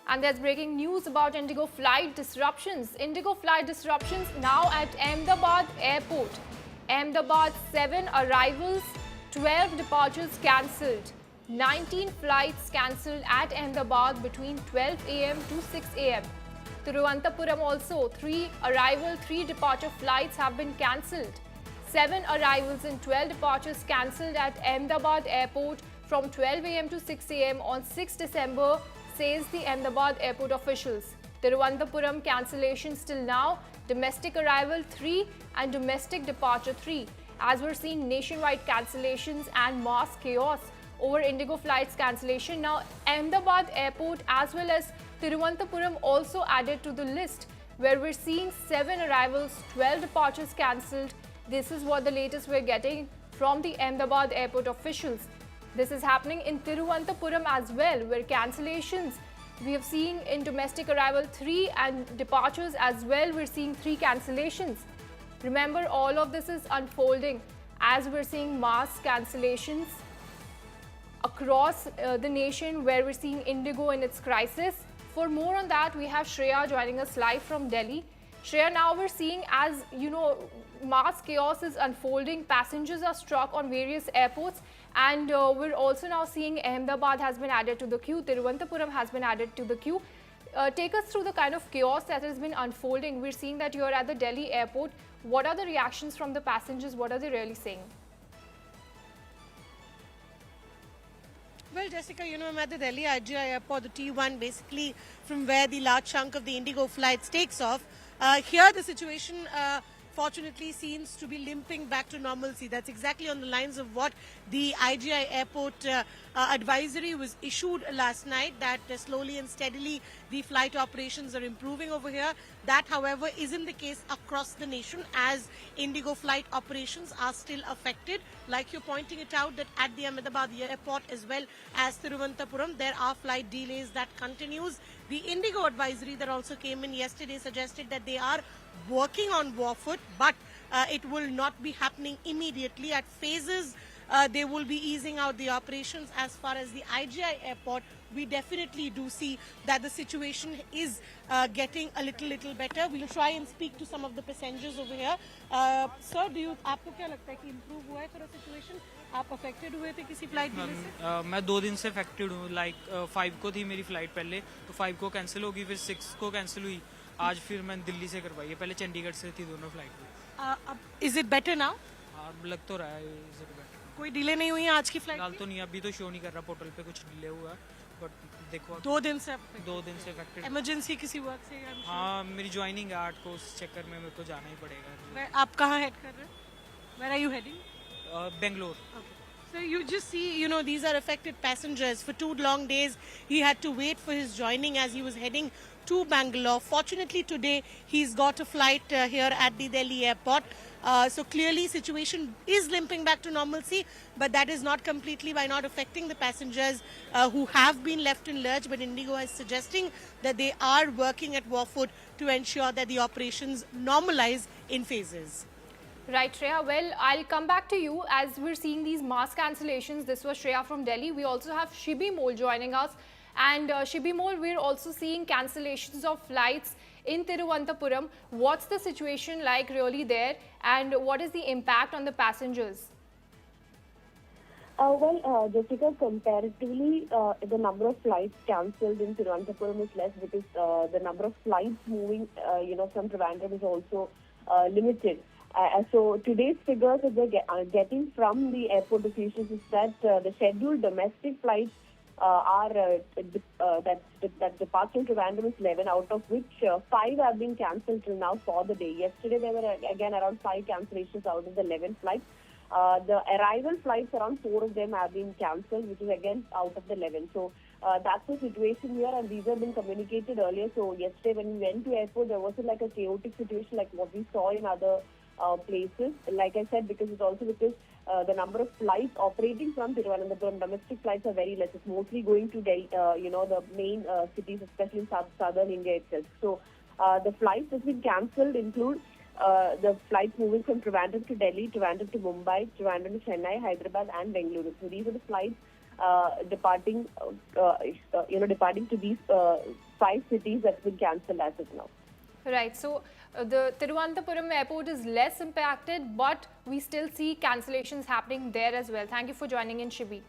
And there's breaking news about Indigo flight disruptions. Indigo flight disruptions now at Ahmedabad airport. Ahmedabad 7 arrivals, 12 departures cancelled. 19 flights cancelled at Ahmedabad between 12 am to 6 am. Thiruvananthapuram also 3 arrival, 3 departure flights have been cancelled. 7 arrivals and 12 departures cancelled at Ahmedabad airport from 12 am to 6 am on 6 December, says the Ahmedabad airport officials. Thiruvananthapuram cancellations till now, domestic arrival 3 and domestic departure 3. As we're seeing nationwide cancellations and mass chaos over Indigo flights cancellation. Now, Ahmedabad airport as well as Thiruvananthapuram also added to the list, where we're seeing 7 arrivals, 12 departures cancelled. This is what the latest we're getting from the Ahmedabad airport officials. This is happening in Thiruvananthapuram as well, where cancellations we have seen in domestic arrival 3 and departures as well. We're seeing 3 cancellations. Remember, all of this is unfolding as we're seeing mass cancellations across the nation, where we're seeing Indigo in its crisis. For more on that, we have Shreya joining us live from Delhi. Shreya, now we're seeing, as you know, mass chaos is unfolding. Passengers are struck on various airports, and we're also now seeing Ahmedabad has been added to the queue. Thiruvananthapuram has been added to the queue. Take us through the kind of chaos that has been unfolding. We're seeing that you're at the Delhi airport. What are the reactions from the passengers? What are they really saying? Well, Jessica, I'm at the Delhi IGI airport, the T1, basically from where the large chunk of the Indigo flights takes off. Here, the situation, fortunately, seems to be limping back to normalcy. That's exactly on the lines of what the IGI airport advisory was issued last night, that slowly and steadily the flight operations are improving over here. That, however, isn't the case across the nation, as Indigo flight operations are still affected. Like you're pointing it out, that at the Ahmedabad airport as well as Thiruvananthapuram, there are flight delays that continues. The Indigo advisory that also came in yesterday suggested that they are working on Warfoot, but it will not be happening immediately. At phases, they will be easing out the operations. As far as the IGI airport, we definitely do see that the situation is getting a little better. We'll try and speak to some of the passengers over here. Sir, do you, आपको क्या लगता है कि improve हुआ है थोड़ा situation? आप affected हुए थे किसी flight delay से? मैं 2 दिन से affected हूँ. Like 5 को थी मेरी flight पहले, तो 5 को cancel होगी, फिर 6 को cancel हुई. आज फिर मैंने दिल्ली से करवाई है. पहले चंडीगढ़ से थी दोनों flight. Is it better now? लग तो रहा है is it better. कोई डिले नहीं हुई है आज की फ्लाइट? फिलहाल तो नहीं, अभी तो शो नहीं कर रहा पोर्टल पे, कुछ डिले हुआ है, बट देखो 2 दिन से 2 दिन से affected. इमरजेंसी किसी वर्क से? हाँ, मेरी ज्वाइनिंग है 8 को, उस चक्कर में मेरे को जाना ही पड़ेगा. आप कहाँ हेड कर रहे हैं? Where are you heading? Bangalore. So you just see, these are affected passengers. For 2 long days, he had to wait for his joining as he was heading to Bangalore. Fortunately, today, he's got a flight here at the Delhi airport. So clearly, situation is limping back to normalcy, but that is not completely by not affecting the passengers who have been left in lurch. But Indigo is suggesting that they are working at Warfoot to ensure that the operations normalize in phases. Right, Shreya. Well, I'll come back to you as we're seeing these mass cancellations. This was Shreya from Delhi. We also have Shibi Mole joining us. And Shibi Mole, we're also seeing cancellations of flights in Thiruvananthapuram. What's the situation like really there, and what is the impact on the passengers? Jessica, comparatively, the number of flights cancelled in Thiruvananthapuram is less because the number of flights moving, from Trivandrum is also limited. So today's figures that they're getting from the airport officials is that the scheduled domestic flights that depart from Trivandrum is 11, out of which 5 have been cancelled till now for the day. Yesterday there were again around 5 cancellations out of the 11 flights. The arrival flights, around 4 of them have been cancelled, which is again out of the 11. So that's the situation here, and these have been communicated earlier. So yesterday when we went to airport, there wasn't like a chaotic situation like what we saw in other places. Like I said, because it's also because the number of flights operating from Thiruvananthapuram, domestic flights are very less. It's mostly going to Delhi, the main cities, especially in southern India itself. So the flights that have been cancelled include the flights moving from Trivandrum to Delhi, Trivandrum to Mumbai, Trivandrum to Chennai, Hyderabad and Bengaluru. So these are the flights departing to these 5 cities that's been cancelled as of now. Right. So the Thiruvananthapuram airport is less impacted, but we still see cancellations happening there as well. Thank you for joining in, Shibi.